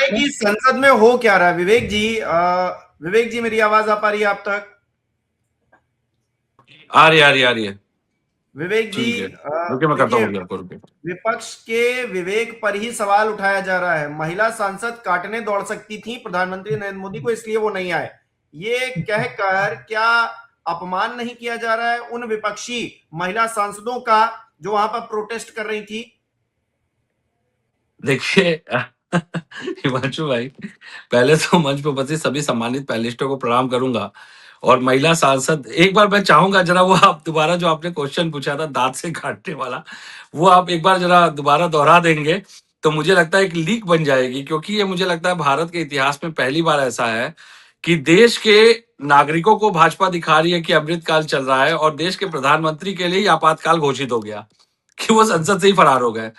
है कि संसद में हो क्या रहा है। विवेक जी, मेरी आवाज आ पा रही है आप तक? आ रही है। विवेक जी, ठीक है, रुके, मैं करता देखिए, हूँ आपको, रुके। विपक्ष के विवेक पर ही सवाल उठाया जा रहा है। महिला सांसद काटने दौड़ सकती थी प्रधानमंत्री नरेंद्र मोदी को, इसलिए वो नहीं आए। ये कहकर क्या अपमान नहीं किया जा रहा है उन विपक्षी महिला सांसदों का जो वहां पर प्रोटेस्ट कर रही थी? देखिए हिमांशु भाई, पहले तो मंच पर उपस्थित सभी सम्मानित पैनलिस्टों को प्रणाम करूंगा। और महिला सांसद, एक बार मैं चाहूंगा जरा वो आप दोबारा जो आपने क्वेश्चन पूछा था दांत से काटने वाला, वो आप एक बार जरा दोबारा दोहरा देंगे तो मुझे लगता है एक लीक बन जाएगी। क्योंकि ये मुझे लगता है भारत के इतिहास में पहली बार ऐसा है कि देश के नागरिकों को भाजपा दिखा रही है कि अमृतकाल चल रहा है और देश के प्रधानमंत्री के लिए ही आपातकाल घोषित हो गया कि वो संसद से ही फरार हो गए।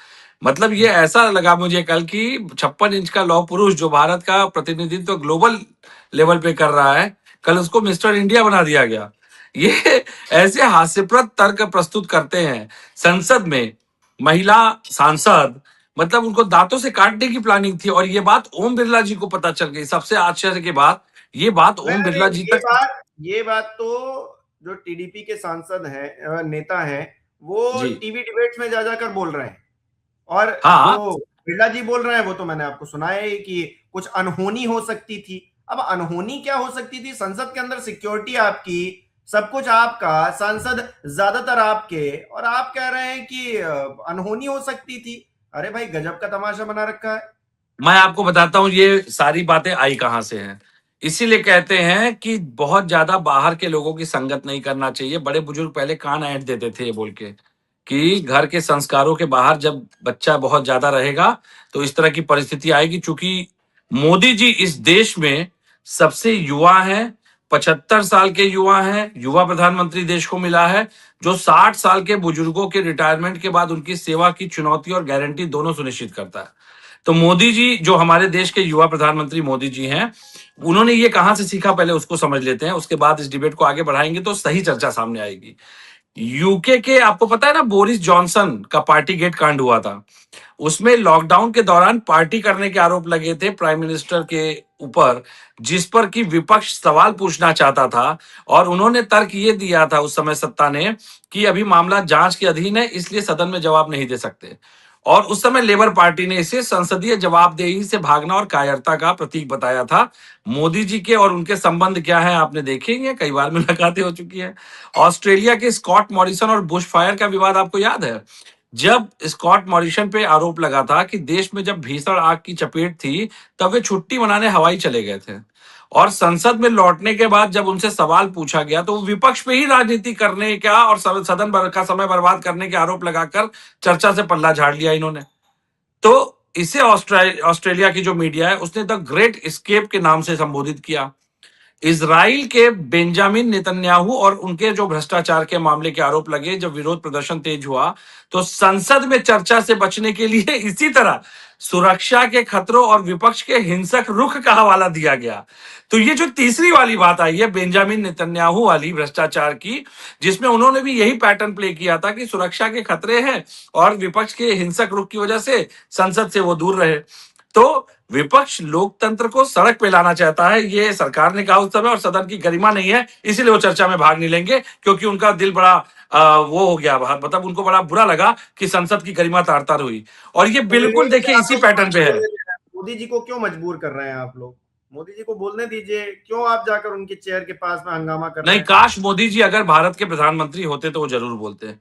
मतलब ये ऐसा लगा मुझे कल कि 56 इंच का लौह पुरुष जो भारत का प्रतिनिधित्व ग्लोबल लेवल पे कर रहा है, कल उसको मिस्टर इंडिया बना दिया गया। ये ऐसे हास्यप्रद तर्क प्रस्तुत करते हैं संसद में महिला सांसद, मतलब उनको दांतों से काटने की प्लानिंग थी। और ये बात ओम बिरला जी को पता चल गई। सबसे आश्चर्य की बात, ये बात ओम बिरला जी ये तक। बात ये बात तो जो टीडीपी के सांसद हैं, नेता हैं, वो जी टीवी डिबेट्स में जा जाकर बोल रहे हैं। और जो हाँ, बिरला जी बोल रहे हैं वो तो मैंने आपको सुनाया ही कि कुछ अनहोनी हो सकती थी। अब अनहोनी क्या हो सकती थी? संसद के अंदर सिक्योरिटी आपकी, सब कुछ आपका, सांसद ज्यादातर आपके, और आप कह रहे हैं कि अनहोनी हो सकती थी। अरे भाई, गजब का तमाशा बना रखा है। मैं आपको बताता हूँ ये सारी बातें आई कहां से हैं। इसीलिए कहते हैं कि बहुत ज्यादा बाहर के लोगों की संगत नहीं करना चाहिए। बड़े बुजुर्ग पहले कान ऐंठ देते थे ये बोल के कि घर के संस्कारों के बाहर जब बच्चा बहुत ज्यादा रहेगा तो इस तरह की परिस्थिति आएगी। चूंकि मोदी जी इस देश में सबसे युवा हैं, 75 साल के युवा हैं, युवा प्रधानमंत्री देश को मिला है, जो 60 साल के बुजुर्गों के रिटायरमेंट के बाद उनकी सेवा की चुनौती और गारंटी दोनों सुनिश्चित करता है। तो मोदी जी, जो हमारे देश के युवा प्रधानमंत्री मोदी जी हैं, उन्होंने ये कहां से सीखा पहले उसको समझ लेते हैं। उसके बाद इस डिबेट को आगे बढ़ाएंगे तो सही चर्चा सामने आएगी। यूके के, आपको पता है ना, बोरिस जॉनसन का पार्टी गेट कांड हुआ था। उसमें लॉकडाउन के दौरान पार्टी करने के आरोप लगे थे प्राइम मिनिस्टर के ऊपर, जिस पर कि विपक्ष सवाल पूछना चाहता था। और उन्होंने तर्क ये दिया था उस समय सत्ता ने कि अभी मामला जांच के अधीन है, इसलिए सदन में जवाब नहीं दे सकते। और उस समय लेबर पार्टी ने इसे संसदीय जवाबदेही से भागना और कायरता का प्रतीक बताया था। मोदी जी के और उनके संबंध क्या है आपने देखेंगे, कई बार मुलाकातें हो चुकी है। ऑस्ट्रेलिया के स्कॉट मॉरिसन और बुश फायर का विवाद आपको याद है? जब स्कॉट मॉरिसन पे आरोप लगा था कि देश में जब भीषण आग की चपेट थी तब वे छुट्टी मनाने हवाई चले गए थे। और संसद में लौटने के बाद जब उनसे सवाल पूछा गया तो वो विपक्ष पे ही राजनीति करने का और सदन भर का समय बर्बाद करने के आरोप लगाकर चर्चा से पल्ला झाड़ लिया इन्होंने। तो इसे ऑस्ट्रेलिया की जो मीडिया है उसने द ग्रेट एस्केप के नाम से संबोधित किया। इजराइल के बेंजामिन नेतन्याहू और उनके जो भ्रष्टाचार के मामले के आरोप लगे, जब विरोध प्रदर्शन तेज हुआ तो संसद में चर्चा से बचने के लिए इसी तरह सुरक्षा के खतरों और विपक्ष के हिंसक रुख का हवाला दिया गया। तो ये जो तीसरी वाली बात आई है बेंजामिन नेतन्याहू वाली भ्रष्टाचार की, जिसमें उन्होंने भी यही पैटर्न प्ले किया था कि सुरक्षा के खतरे हैं और विपक्ष के हिंसक रुख की वजह से संसद से वो दूर रहे। तो विपक्ष लोकतंत्र को सड़क पे लाना चाहता है, ये सरकार ने कहा उस समय, और सदन की गरिमा नहीं है, इसीलिए वो चर्चा में भाग नहीं लेंगे। क्योंकि उनका दिल बड़ा वो हो गया, मतलब उनको बड़ा बुरा लगा कि संसद की गरिमा तार तार हुई। और ये तो बिल्कुल विवेक जी, देखिए आप इसी लोग क्यों पैटर्न पे है। बोलने दे रहे हैं? मोदी जी को क्यों मजबूर कर रहे हैं आप लोग? मोदी जी को बोलने दीजिए। क्यों आप जाकर उनकी चेयर के पास में हंगामा कर रहे नहीं, हैं? काश मोदी जी अगर भारत के प्रधानमंत्री होते तो वो जरूर बोलते।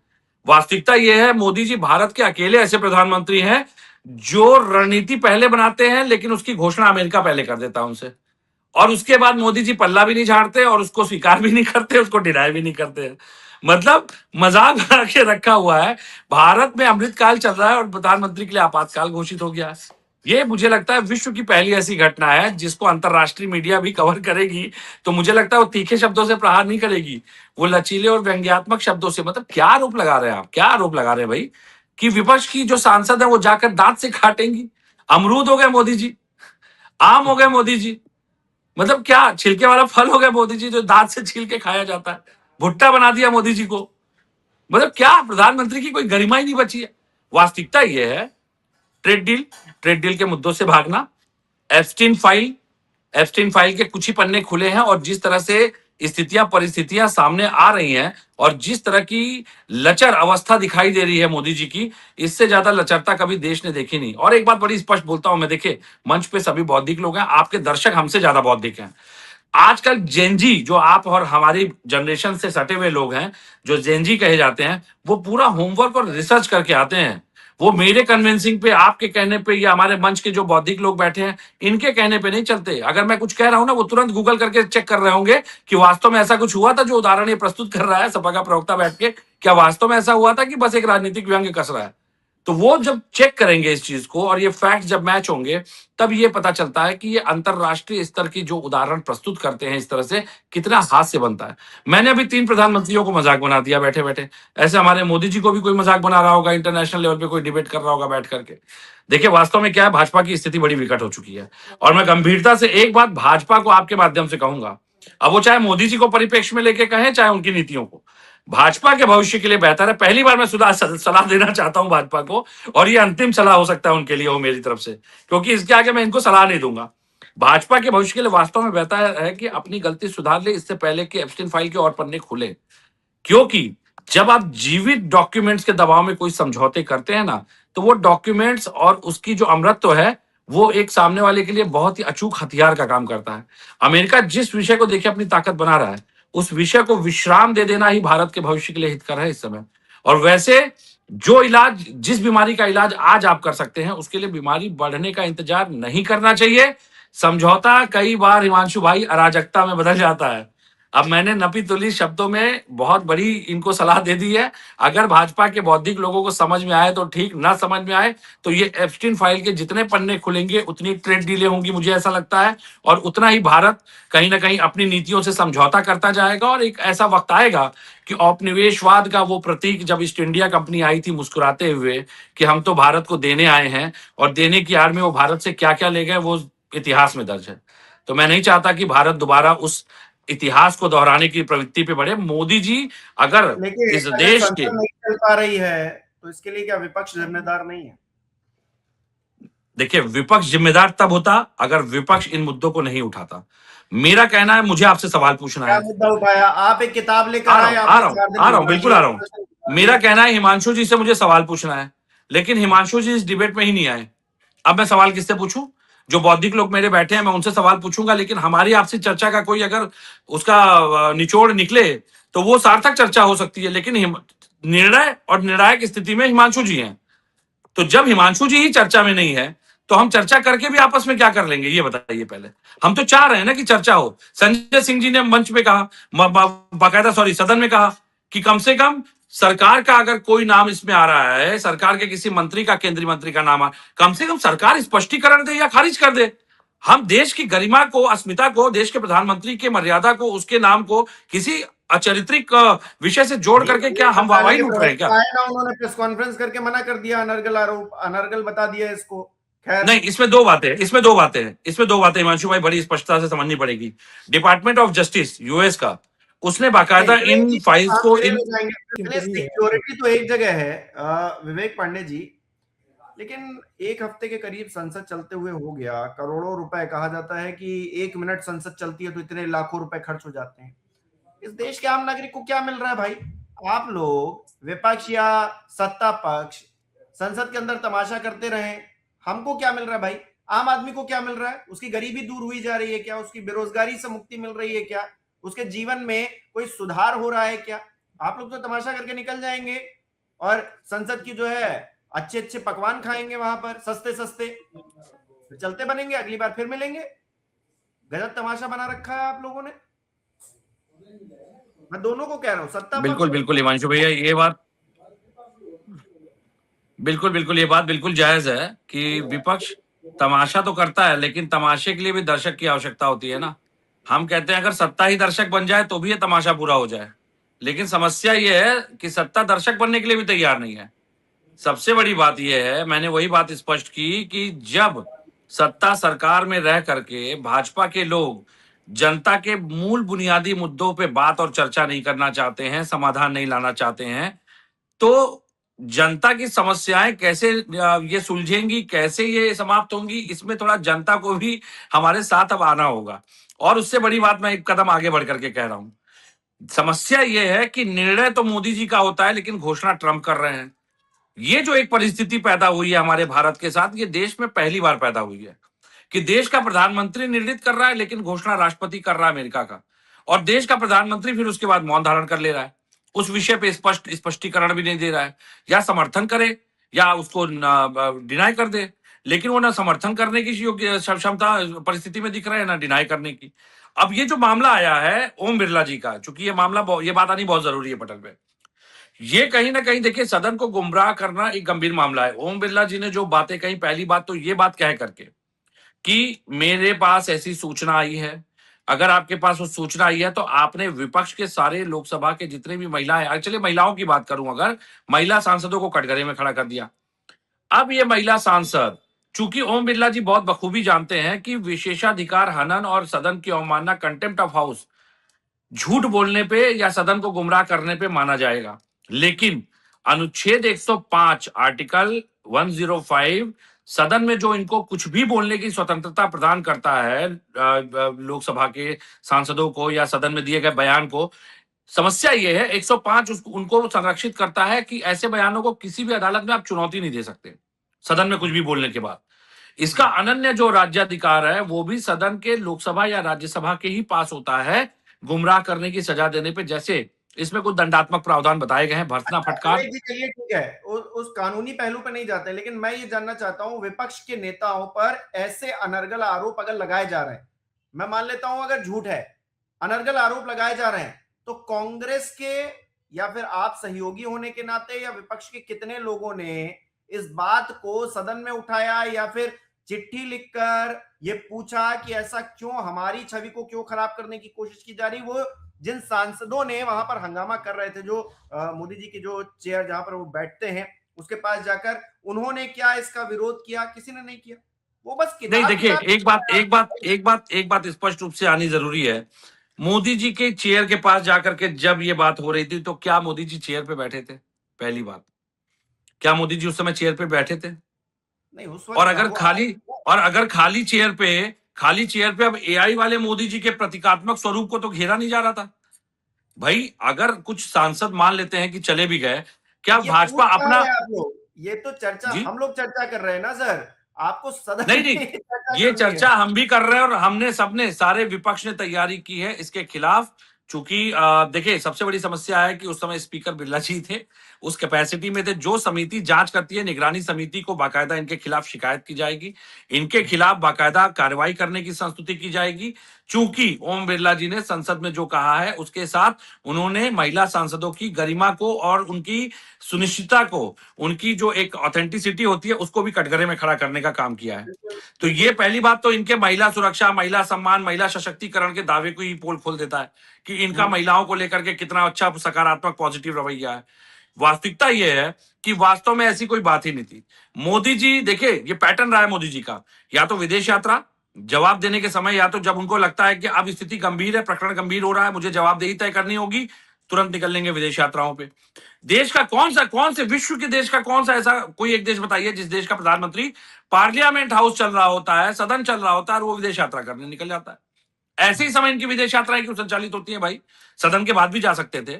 वास्तविकता यह है, मोदी जी भारत के अकेले ऐसे प्रधानमंत्री हैं जो रणनीति पहले बनाते हैं लेकिन उसकी घोषणा अमेरिका पहले कर देता है उनसे। और उसके बाद मोदी जी पल्ला भी नहीं झाड़ते और उसको स्वीकार भी नहीं करते, उसको डिनाई भी नहीं करते। मतलब मजाक बना के रखा हुआ है। भारत में अमृतकाल चल रहा है और प्रधानमंत्री के लिए आपातकाल घोषित हो गया है। ये मुझे लगता है विश्व की पहली ऐसी घटना है जिसको अंतरराष्ट्रीय मीडिया भी कवर करेगी। तो मुझे लगता है वो तीखे शब्दों से प्रहार नहीं करेगी, वो लचीले और व्यंग्यात्मक शब्दों से। मतलब क्या आरोप लगा रहे हैं आप, क्या आरोप लगा रहे हैं भाई कि विपक्ष की जो सांसद है वो जाकर दांत से काटेंगी? अमरूद हो गए मोदी जी, आम हो गए मोदी जी, मतलब क्या छिलके वाला फल हो गया मोदी जी जो दांत से छील के खाया जाता है? भुट्टा बना दिया मोदी जी को। मतलब क्या प्रधानमंत्री की कोई गरिमा ही नहीं बची है। वास्तविकता यह है, ट्रेड डील, ट्रेड डील के मुद्दों से भागना, एप्स्टीन फाइल के कुछ ही पन्ने खुले हैं, और जिस तरह से स्थितियां परिस्थितियां सामने आ रही हैं और जिस तरह की लचर अवस्था दिखाई दे रही है मोदी जी की, इससे ज्यादा लचरता कभी देश ने देखी नहीं। और एक बात बड़ी स्पष्ट बोलता हूं मैं, देखिए मंच पे सभी बौद्धिक लोग हैं, आपके दर्शक हमसे ज्यादा बौद्धिक हैं। आजकल जेनजी, जो आप और हमारी जनरेशन से सटे हुए लोग हैं, जो जेनजी कहे जाते हैं, वो पूरा होमवर्क और रिसर्च करके आते हैं। वो मेरे कन्विंसिंग पे, आपके कहने पे, या हमारे मंच के जो बौद्धिक लोग बैठे हैं इनके कहने पे नहीं चलते। अगर मैं कुछ कह रहा हूं ना, वो तुरंत गूगल करके चेक कर रहे होंगे कि वास्तव में ऐसा कुछ हुआ था। जो उदाहरण ये प्रस्तुत कर रहा है सपा का प्रवक्ता बैठ के, क्या वास्तव में ऐसा हुआ था कि बस एक राजनीतिक व्यंग्य कस रहा है? तो वो जब चेक करेंगे इस चीज को, और ये फैक्ट जब मैच होंगे, तब ये पता चलता है कि ये अंतरराष्ट्रीय स्तर की जो उदाहरण प्रस्तुत करते हैं इस तरह से, कितना हास्य बनता है। मैंने अभी 3 प्रधानमंत्रियों को मजाक बना दिया बैठे बैठे। ऐसे हमारे मोदी जी को भी कोई मजाक बना रहा होगा, इंटरनेशनल लेवल पे कोई डिबेट कर रहा होगा बैठ करके। देखिए वास्तव में क्या है, भाजपा की स्थिति बड़ी विकट हो चुकी है। और मैं गंभीरता से एक बात भाजपा को आपके माध्यम से कहूंगा, अब वो चाहे मोदी जी को परिप्रेक्ष्य में लेके कहें, चाहे उनकी नीतियों को, भाजपा के भविष्य के लिए बेहतर है। पहली बार मैं सलाह देना चाहता हूं भाजपा को, और ये अंतिम सलाह हो सकता है उनके लिए, वो मेरी तरफ से, क्योंकि इसके आगे मैं इनको सलाह नहीं दूंगा। भाजपा के भविष्य के लिए वास्तव में बेहतर है कि अपनी गलती सुधार ले, इससे पहले कि एप्स्टीन फाइल के और पन्ने खुले। क्योंकि जब आप जीवित डॉक्यूमेंट्स के दबाव में कोई समझौते करते हैं ना, तो वो डॉक्यूमेंट्स और उसकी जो अमरत्व है, वो एक सामने वाले के लिए बहुत ही अचूक हथियार का काम करता है। अमेरिका जिस विषय को देखिए अपनी ताकत बना रहा है, उस विषय को विश्राम दे देना ही भारत के भविष्य के लिए हितकर है इस समय। और वैसे जो इलाज, जिस बीमारी का इलाज आज आप कर सकते हैं, उसके लिए बीमारी बढ़ने का इंतजार नहीं करना चाहिए। समझौता कई बार हिमांशु भाई अराजकता में बदल जाता है। अब मैंने नपी तुली शब्दों में बहुत बड़ी इनको सलाह दे दी है। अगर भाजपा के बौद्धिक लोगों को समझ में आए तो ठीक, ना समझ में आए तो ये एप्स्टीन फाइल के जितने पन्ने खुलेंगे उतनी ट्रेड डीलें होंगी, मुझे ऐसा लगता है। और उतना ही भारत कहीं ना कहीं अपनी नीतियों से समझौता करता जाएगा। और एक ऐसा वक्त आएगा कि औपनिवेशवाद का वो प्रतीक, जब ईस्ट इंडिया कंपनी आई थी मुस्कुराते हुए कि हम तो भारत को देने आए हैं, और देने की आड़ में वो भारत से क्या क्या ले गए, वो इतिहास में दर्ज है। तो मैं नहीं चाहता कि भारत दोबारा उस इतिहास को दोहराने की प्रवृत्ति पे बढ़े। मोदी जी अगर लेकिन इस अगर देश के, संसद नहीं चल पा रही है तो इसके लिए क्या विपक्ष जिम्मेदार नहीं है? देखिए विपक्ष जिम्मेदार तब होता अगर विपक्ष इन मुद्दों को नहीं उठाता। मेरा कहना है, मुझे आपसे सवाल पूछना क्या है। मुद्दा उठाया? आप एक किताब लेकर आ रहा आए, हूं आ आपने रहा हूं 4 दिन आ रहा हूं, गुजारिए, बिल्कुल आ रहा हूं। प्रश्न मेरा उठाइए। कहना है हिमांशु जी से मुझे सवाल पूछना है, लेकिन हिमांशु जी इस डिबेट में ही नहीं आए। अब मैं सवाल किससे पूछूं? जो बौद्धिक लोग मेरे बैठे हैं मैं उनसे सवाल पूछूंगा, लेकिन हमारी आपसी चर्चा का कोई अगर उसका निचोड़ निकले तो वो सार्थक चर्चा हो सकती है। लेकिन निर्णय और निर्णायक स्थिति में हिमांशु जी हैं। तो जब हिमांशु जी ही चर्चा में नहीं है, तो हम चर्चा करके भी आपस में क्या कर लेंगे, ये बताइए पहले। हम तो चाह रहे हैं ना कि चर्चा हो। संजय सिंह जी ने मंच पे कहा, बाकायदा सॉरी सदन में कहा, कि कम से कम सरकार का अगर कोई नाम इसमें आ रहा है, सरकार के किसी मंत्री का, केंद्रीय मंत्री का नाम कम से कम सरकार स्पष्टीकरण दे या खारिज कर दे। हम देश की गरिमा को, अस्मिता को, देश के प्रधानमंत्री की मर्यादा को, उसके नाम को किसी अचारित्रिक विषय से जोड़ करके क्या हम मंत्रालय वाहवाही के लूट रहे हैं क्या? प्रवक्ता आए ना, उन्होंने प्रेस कॉन्फ्रेंस करके मना कर दिया, अनर्गल आरोप, अनर्गल बता दिया इसको। खैर, नहीं, इसमें दो बातें हिमांशु भाई बड़ी स्पष्टता से समझनी पड़ेगी। डिपार्टमेंट ऑफ जस्टिस यूएस का, उसने बाकायदा नहीं, विवेक इन जी, फाइल्स आप को, क्लियर इन हो जाएंगे। चलिए, सिक्योरिटी तो एक जगह है विवेक पांडे जी, लेकिन 1 हफ्ते के करीब संसद चलते हुए हो गया, करोड़ों रुपए, कहा जाता है कि 1 मिनट संसद चलती है तो इतने लाखों रुपए खर्च हो जाते हैं। इस देश के आम नागरिक को क्या मिल रहा है भाई? आप लोग विपक्ष या सत्ता पक्ष संसद के अंदर तमाशा करते रहे, हमको क्या मिल रहा है भाई? आम आदमी को क्या मिल रहा है? उसकी गरीबी दूर हुई जा रही है क्या? उसकी बेरोजगारी से मुक्ति मिल रही है क्या? उसके जीवन में कोई सुधार हो रहा है क्या? आप लोग तो तमाशा करके निकल जाएंगे और संसद की जो है अच्छे अच्छे पकवान खाएंगे वहां पर, सस्ते सस्ते, फिर चलते बनेंगे, अगली बार फिर मिलेंगे। गजब तमाशा बना रखा है आप लोगों ने। मैं दोनों को कह रहा हूं, सत्ता पक्ष बिल्कुल बिल्कुल हिमांशु भैया, ये बात बिल्कुल जायज है कि विपक्ष तमाशा तो करता है, लेकिन तमाशे के लिए भी दर्शक की आवश्यकता होती है ना। हम कहते हैं अगर सत्ता ही दर्शक बन जाए तो भी ये तमाशा पूरा हो जाए, लेकिन समस्या ये है कि सत्ता दर्शक बनने के लिए भी तैयार नहीं है। सबसे बड़ी बात यह है, मैंने वही बात स्पष्ट की कि जब सत्ता सरकार में रह करके भाजपा के लोग जनता के मूल बुनियादी मुद्दों पे बात और चर्चा नहीं करना चाहते हैं, समाधान नहीं लाना चाहते हैं, तो जनता की समस्याएं कैसे ये सुलझेंगी, कैसे ये समाप्त होंगी, इसमें थोड़ा जनता को भी हमारे साथ अब आना होगा। और उससे बड़ी बात मैं एक कदम आगे बढ़ करके कह रहा हूं, समस्या ये है कि निर्णय तो मोदी जी का होता है लेकिन घोषणा ट्रंप कर रहे हैं। ये जो एक परिस्थिति पैदा हुई है हमारे भारत के साथ, ये देश में पहली बार पैदा हुई है कि देश का प्रधानमंत्री निर्णित कर रहा है लेकिन घोषणा राष्ट्रपति कर रहा है अमेरिका का, और देश का प्रधानमंत्री फिर उसके बाद मौन धारण कर ले रहा है, उस विषय पे स्पष्टीकरण भी नहीं दे रहा है, या समर्थन करे या उसको डिनाई कर दे, लेकिन वो ना समर्थन करने की योग्य क्षमता परिस्थिति में दिख रहा है ना डिनाई करने की। अब ये जो मामला आया है ओम बिरला जी का, चूंकि ये बात आनी बहुत जरूरी है पटल पे, ये कहीं ना कहीं देखिए सदन को गुमराह करना एक गंभीर मामला है। ओम बिरला जी ने जो बातें कही, पहली बात तो ये बात कह करके कि मेरे पास ऐसी सूचना आई है, अगर आपके पास वो सूचना आई है तो आपने विपक्ष के सारे लोकसभा के जितने भी महिलाएं, चलिए महिलाओं की बात करूं, अगर महिला सांसदों को कटघरे में खड़ा कर दिया। अब ये महिला सांसद, चूंकि ओम बिरला जी बहुत बखूबी जानते हैं कि विशेषाधिकार हनन और सदन की अवमानना, कंटेम्प्ट ऑफ हाउस, झूठ बोलने पे या सदन को गुमराह करने पे माना जाएगा, लेकिन अनुच्छेद 105 आर्टिकल 105 सदन में जो इनको कुछ भी बोलने की स्वतंत्रता प्रदान करता है लोकसभा के सांसदों को या सदन में दिए गए बयान को, समस्या ये है 105 उनको संरक्षित करता है कि ऐसे बयानों को किसी भी अदालत में आप चुनौती नहीं दे सकते सदन में कुछ भी बोलने के बाद। इसका अनन्य जो राज्याधिकार है वो भी सदन के लोकसभा या राज्यसभा के ही पास होता है गुमराह करने की सजा देने पे, जैसे इसमें कुछ दंडात्मक प्रावधान बताए गए हैं, भर्तना फटकार। विवेक जी चलिए ठीक है, उस कानूनी पहलू पे नहीं जाते, लेकिन मैं ये जानना चाहता हूं विपक्ष के नेताओं पर ऐसे अनर्गल आरोप अगर लगाए जा रहे हैं, मैं मान लेता हूं अगर झूठ है, अनर्गल आरोप लगाए जा रहे हैं, तो कांग्रेस के या फिर आप सहयोगी होने के नाते या विपक्ष के कितने लोगों ने इस बात को सदन में उठाया या फिर चिट्ठी लिखकर ये पूछा कि ऐसा क्यों, हमारी छवि को क्यों खराब करने की कोशिश की जा रही। वो जिन सांसदों ने वहां पर हंगामा कर रहे थे, जो मोदी जी की जो चेयर जहां पर वो बैठते हैं उसके पास जाकर, उन्होंने क्या इसका विरोध किया? किसी ने नहीं किया। वो बस नहीं, किताब देखिए किताब एक बात स्पष्ट रूप से आनी जरूरी है। मोदी जी के चेयर के पास जाकर के जब ये बात हो रही थी तो क्या मोदी जी चेयर पे बैठे थे? पहली बात, क्या मोदी जी उस समय चेयर पे बैठे थे? नहीं उस और वक्त था वो अगर खाली चेयर पे अब एआई वाले मोदी जी के प्रतीकात्मक स्वरूप को तो घेरा नहीं जा रहा था। भाई अगर कुछ सांसद मान लेते हैं कि चले भी गए, क्या ये भाजपा पूछ कहाँ अपना, रहे हैं आप लोग? ये तो चर्चा जी हम लोग चर्चा कर रहे हैं ना सर, आपको सदन नहीं, में चर्चा ये करनी है। चर्चा हम भी कर रहे हैं और हमने सबने सारे विपक्ष ने तैयारी की है इसके खिलाफ। चूंकि देखिए सबसे बड़ी समस्या है कि उस समय स्पीकर बिरला जी थे, उस कैपेसिटी में थे। जो समिति जांच करती है, निगरानी समिति को बाकायदा इनके खिलाफ शिकायत की जाएगी, इनके खिलाफ बाकायदा कार्रवाई करने की संस्तुति की जाएगी। चूंकि ओम बिरला जी ने संसद में जो कहा है उसके साथ उन्होंने महिला सांसदों की गरिमा को और उनकी सुनिश्चितता को, उनकी जो एक ऑथेंटिसिटी होती है उसको भी कटघरे में खड़ा करने का काम किया है। बिल्कुल तो ये पहली बात तो इनके महिला सुरक्षा, महिला सम्मान, महिला सशक्तिकरण के दावे को ही पोल खोल देता है कि इनका महिलाओं को लेकर के कितना अच्छा सकारात्मक पॉजिटिव रवैया है। वास्तविकता यह है कि वास्तव में ऐसी कोई बात ही नहीं थी। मोदी जी देखिए ये पैटर्न रहा है मोदी जी का, या तो विदेश यात्रा जवाब देने के समय, या तो जब उनको लगता है कि अब स्थिति गंभीर है, प्रकरण गंभीर हो रहा है, मुझे जवाबदेही तय करनी होगी, तुरंत निकल लेंगे विदेश यात्राओं पे। देश का कौन से विश्व के देश का कौन सा ऐसा कोई एक देश बताइए जिस देश का प्रधानमंत्री पार्लियामेंट हाउस चल रहा होता है, सदन चल रहा होता है और वो विदेश यात्रा करने निकल जाता है। ऐसे ही समय इनकी विदेश यात्राएं क्यों संचालित होती है भाई? सदन के बाद भी जा सकते थे,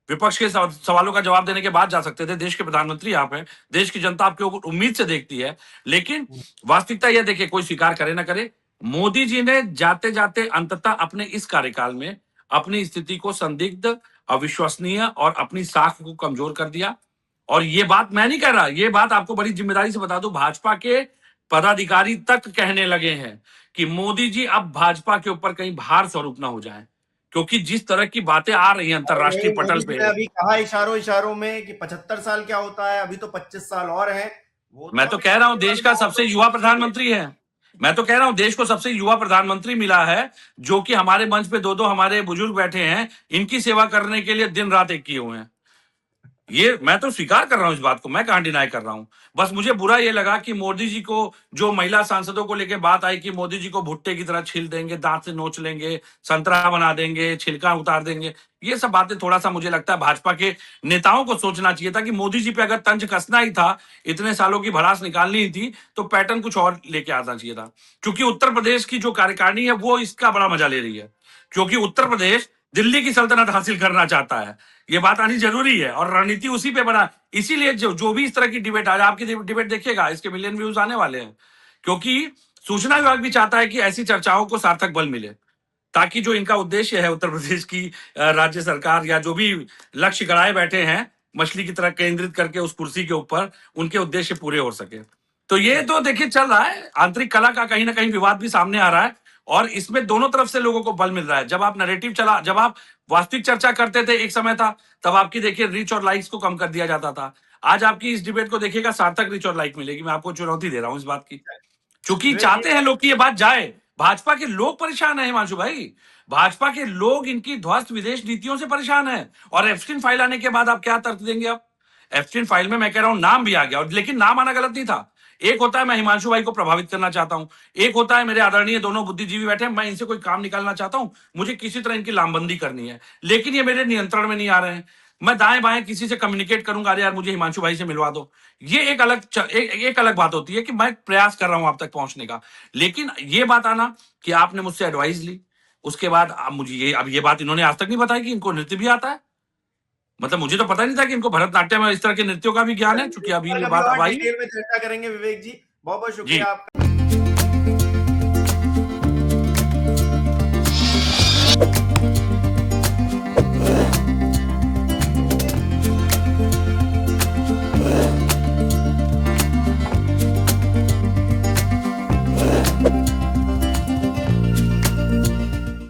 विपक्ष के सवालों का जवाब देने के बाद जा सकते थे। देश के प्रधानमंत्री आप हैं, देश की जनता आपके ऊपर उम्मीद से देखती है। लेकिन वास्तविकता यह देखिए, कोई स्वीकार करे ना करे, मोदी जी ने जाते जाते अंततः अपने इस कार्यकाल में अपनी स्थिति को संदिग्ध, अविश्वसनीय और अपनी साख को कमजोर कर दिया। और ये बात मैं नहीं कह रहा, ये बात आपको बड़ी जिम्मेदारी से बता दूं, भाजपा के पदाधिकारी तक कहने लगे हैं कि मोदी जी अब भाजपा के ऊपर कहीं भार स्वरूप ना हो जाए, क्योंकि जिस तरह की बातें आ रही हैं अंतरराष्ट्रीय पटल मोदी जी पे। ने अभी कहा इशारों इशारों में कि 75 साल क्या होता है, अभी तो 25 साल और है। वो मैं तो अभी कह रहा हूं देश का सबसे युवा प्रधानमंत्री है, मैं तो कह रहा हूं देश को सबसे युवा प्रधानमंत्री मिला है, जो कि हमारे मंच पे दो हमारे बुजुर्ग बैठे हैं, इनकी सेवा करने के लिए दिन रात एक किए हुए हैं। ये मैं तो स्वीकार कर रहा हूं इस बात को, मैं कहां डिनाई कर रहा हूं। बस मुझे बुरा ये लगा कि मोदी जी को, जो महिला सांसदों को लेके बात आई कि मोदी जी को भुट्टे की तरह छील देंगे, दांत से नोच लेंगे, संतरा बना देंगे, छिलका उतार देंगे, ये सब बातें थोड़ा सा मुझे लगता है भाजपा के नेताओं को सोचना चाहिए था कि मोदी जी पे अगर तंज कसना ही था, इतने सालों की भड़ास निकालनी ही थी, तो पैटर्न कुछ और लेके आना चाहिए था। क्योंकि उत्तर प्रदेश की जो कार्यकारिणी है वो इसका बड़ा मजा ले रही है, क्योंकि उत्तर प्रदेश दिल्ली की सल्तनत हासिल करना चाहता है। ये बात आनी जरूरी है और रणनीति उसी पे बना। इसीलिए जो भी इस तरह की डिबेट, आज आपकी डिबेट देखिएगा, इसके मिलियन व्यूज आने वाले हैं, क्योंकि सूचना विभाग भी चाहता है कि ऐसी चर्चाओं को सार्थक बल मिले, ताकि जो इनका उद्देश्य है उत्तर प्रदेश की राज्य सरकार या जो भी लक्ष्य गड़ाए बैठे हैं मछली की तरह केंद्रित करके उस कुर्सी के ऊपर, उनके उद्देश्य पूरे हो सके। तो ये तो देखिए चल रहा है, आंतरिक कला का कहीं ना कहीं विवाद भी सामने आ रहा है और इसमें दोनों तरफ से लोगों को बल मिल रहा है। जब आप नैरेटिव चला, जब आप वास्तविक चर्चा करते थे एक समय था, तब आपकी देखिए रीच और लाइक्स को कम कर दिया जाता था। आज आपकी इस डिबेट को देखिएगा, सार्थक रीच और लाइक मिलेगी, मैं आपको चुनौती दे रहा हूं इस बात की, क्योंकि विवेक जी, चाहते हैं लोग कि ये बात जाए। भाजपा के लोग परेशान है हिमांशु भाई, भाजपा के लोग इनकी ध्वस्त विदेश नीतियों से परेशान है। और एप्स्टीन फाइल आने के बाद आप क्या तर्क देंगे? आप एप्स्टीन फाइल में मैं कह रहा हूं नाम भी आ गया, और लेकिन नाम आना गलत नहीं था। एक होता है मैं हिमांशु भाई को प्रभावित करना चाहता हूं, एक होता है मेरे आदरणीय दोनों बुद्धिजीवी बैठे हैं, मैं इनसे कोई काम निकालना चाहता हूं, मुझे किसी तरह इनकी लामबंदी करनी है, लेकिन ये मेरे नियंत्रण में नहीं आ रहे हैं। मैं दाएं बाएं किसी से कम्युनिकेट करूंगा, अरे यार मुझे हिमांशु भाई से मिलवा दो, ये एक अलग बात होती है कि मैं प्रयास कर रहा हूं आप तक पहुंचने का। लेकिन ये बात आना कि आपने मुझसे एडवाइस ली, उसके बाद अब मुझे ये बात इन्होंने आज तक नहीं बताई कि इनको नृत्य भी आता है। मतलब मुझे तो पता नहीं था कि इनको भरतनाट्यम और इस तरह के नृत्यों का भी ज्ञान है, क्योंकि अभी ये कभी बात और अब आई। डिटेल में चर्चा करेंगे विवेक जी। बहुत बहुत जी। शुक्रिया आपका।